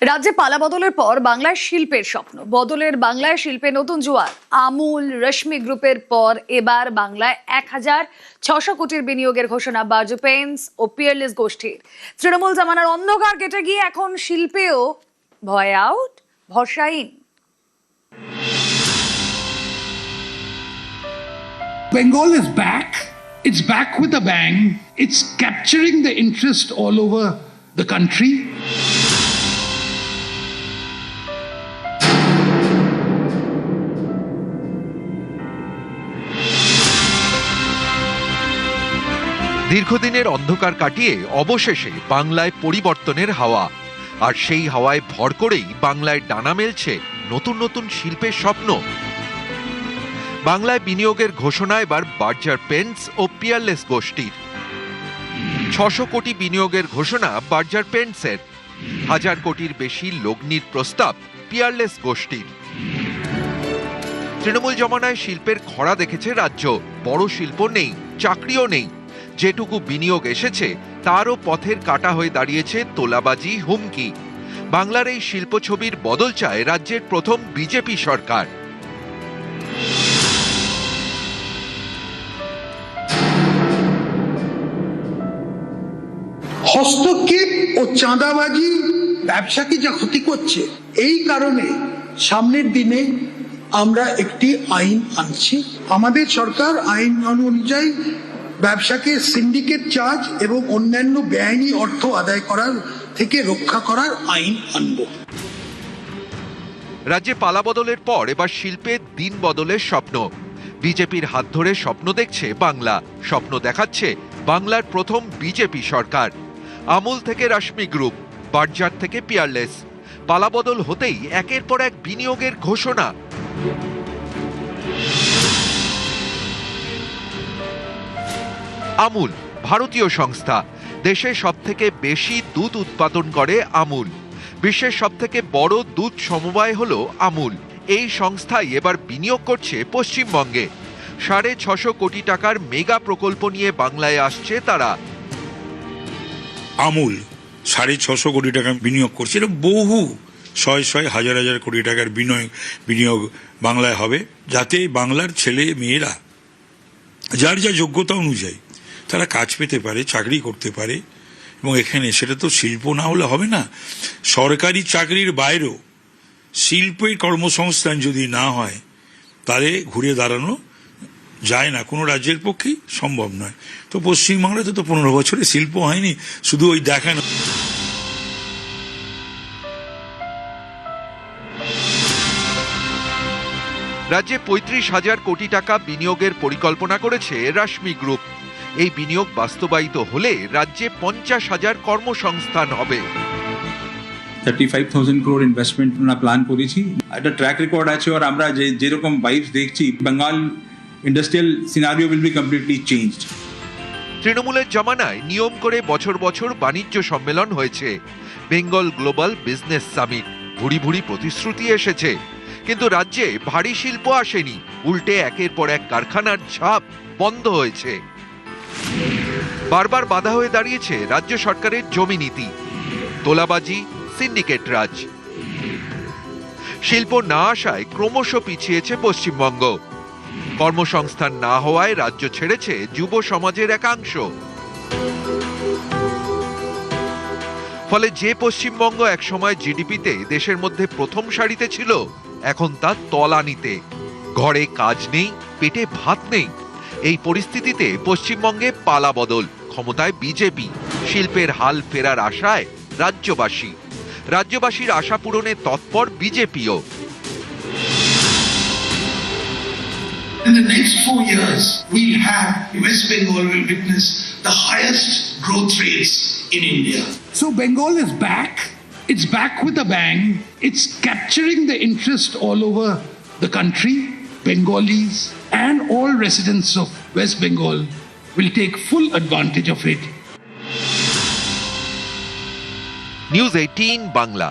রাজ্যে পালা বদলের পর বাংলায় শিল্পের স্বপ্ন বদলের বাংলায় শিল্পে নতুন জোয়ার। আমুল রশ্মি গ্রুপের পর এবার বাংলায় 1,600 কোটির বিনিয়োগের ঘোষণা বার্জার পেইন্টস ও পিয়ারলেস গোষ্ঠীর। তৃণমূল জামানার অন্ধকার কেটে গিয়ে এখন শিল্পেও ভয় আউট, ভরসা in. Bengal is back. It's back with a bang. It's capturing the interest all over the country. দীর্ঘদিনের অন্ধকার কাটিয়ে অবশেষে বাংলায় পরিবর্তনের হাওয়া, আর সেই হাওয়ায় ভর করেই বাংলায় ডানা মেলছে নতুন নতুন শিল্পের স্বপ্ন। বাংলায় বিনিয়োগের ঘোষণা এবার বার্জার পেইন্টস ও পিয়ারলেস গোষ্ঠীর। 600 কোটি বিনিয়োগের ঘোষণা বার্জার পেইন্টসের, 1000 কোটির বেশি লগ্নির প্রস্তাব পিয়ারলেস গোষ্ঠীর। তৃণমূল জমানায় শিল্পের খরা দেখেছে রাজ্য, বড় শিল্প নেই, চাকরিও নেই। যেটুকু বিনিয়োগ এসেছে তারও পথের কাটা হয়ে দাঁড়িয়েছে তোলাবাজি, হুমকি। বাংলার এই শিল্প ছবির বদল চায় রাজ্যের প্রথম বিজেপি সরকার। হস্তক্ষেপ ও চাঁদাবাজি ব্যবসাকে যা ক্ষতি করছে, এই কারণে সামনের দিনে আমরা একটি আইন আনছি। আমাদের সরকার আইন অনুযায়ী ব্যবসাকে সিন্ডিকেট চার্জ এবং অন্যান্য বেআইনি অর্থ আদায় করার থেকে রক্ষা করার আইন আনব। রাজ্যে পালা বদলের পর এবার শিল্পে দিন বদলের স্বপ্ন। বিজেপির হাত ধরে স্বপ্ন দেখছে বাংলা, স্বপ্ন দেখাচ্ছে বাংলার প্রথম বিজেপি সরকার। আমুল থেকে রশ্মি গ্রুপ, বার্জার থেকে পিয়ারলেস, পালা বদল হতেই একের পর এক বিনিয়োগের ঘোষণা। আমুল ভারতীয় সংস্থা, দেশে সবথেকে বেশি দুধ উৎপাদন করে আমুল। বিশ্বের সবথেকে বড় দুধ সমবায় হলো আমুল। এই সংস্থাই এবার বিনিয়োগ করছে পশ্চিমবঙ্গে। 650 কোটি টাকার মেগা প্রকল্প নিয়ে বাংলায় আসছে তারা। আমুল 650 কোটি টাকা বিনিয়োগ করছে, এটা বহু শয় হাজার হাজার কোটি টাকার বিনিয়োগ বাংলায় হবে, যাতে বাংলার ছেলে মেয়েরা যার যা যোগ্যতা অনুযায়ী তারা কাজ পেতে পারে, চাকরি করতে পারে। এবং এখানে সেটা তো শিল্প না হলে হবে না, সরকারি চাকরির বাইরেও শিল্পের কর্মসংস্থান যদি না হয় তাহলে ঘুরে দাঁড়ানো যায় না, কোনো রাজ্যের পক্ষেই সম্ভব নয়। তো পশ্চিমবাংলাতে তো 15 বছরে শিল্প হয়নি, শুধু ওই দেখানো। রাজ্যে 35,000 কোটি টাকা বিনিয়োগের পরিকল্পনা করেছে রশ্মি গ্রুপ। এই বিনিয়োগ বাস্তবায়িত হলে রাজ্যে 50,000 কর্মসংস্থান হবে। 35,000 crore ইনভেস্টমেন্ট আমরা প্ল্যান করেছি। একটা ট্র্যাক রেকর্ড আছে, আর আমরা যেরকম ভাইবস দেখছি, Bengal industrial scenario will be completely changed. তৃণমূলের জমানায় নিয়ম করে বছর বছর বাণিজ্য সম্মেলন হয়েছে, বেঙ্গল গ্লোবাল বিজনেস সামিট। ভুরি ভুরি প্রতিশ্রুতি এসেছে, কিন্তু রাজ্যে ভারী শিল্প আসেনি। উল্টে একের পর এক কারখানার ঝাপ বন্ধ হয়েছে। বারবার বাধা হয়ে দাঁড়িয়েছে রাজ্য সরকারের জমি নীতি, তোলাবাজি, সিন্ডিকেট রাজ। শিল্প না আসায় ক্রমশ পিছিয়েছে পশ্চিমবঙ্গ। কর্মসংস্থান না হওয়ায় রাজ্য ছেড়েছে যুব সমাজের একাংশ। ফলে যে পশ্চিমবঙ্গ একসময় জিডিপিতে দেশের মধ্যে প্রথম সারিতে ছিল, এখন তা তলানিতে। ঘরে কাজ নেই, পেটে ভাত নেই। এই পরিস্থিতিতে পশ্চিমবঙ্গে পালা বদল, ক্ষমতায় বিজেপি, শিল্পের হাল ফেরার আশায় রাজ্যবাসীর আশা পূরণে তৎপর বিজেপিও। In the next 4 years, we'll have West Bengal will witness the highest growth rates in India. So Bengal is back. It's back with a bang. It's capturing the interest all over the country. Bengalis and all residents of West Bengal will take full advantage of it. News 18 Bangla.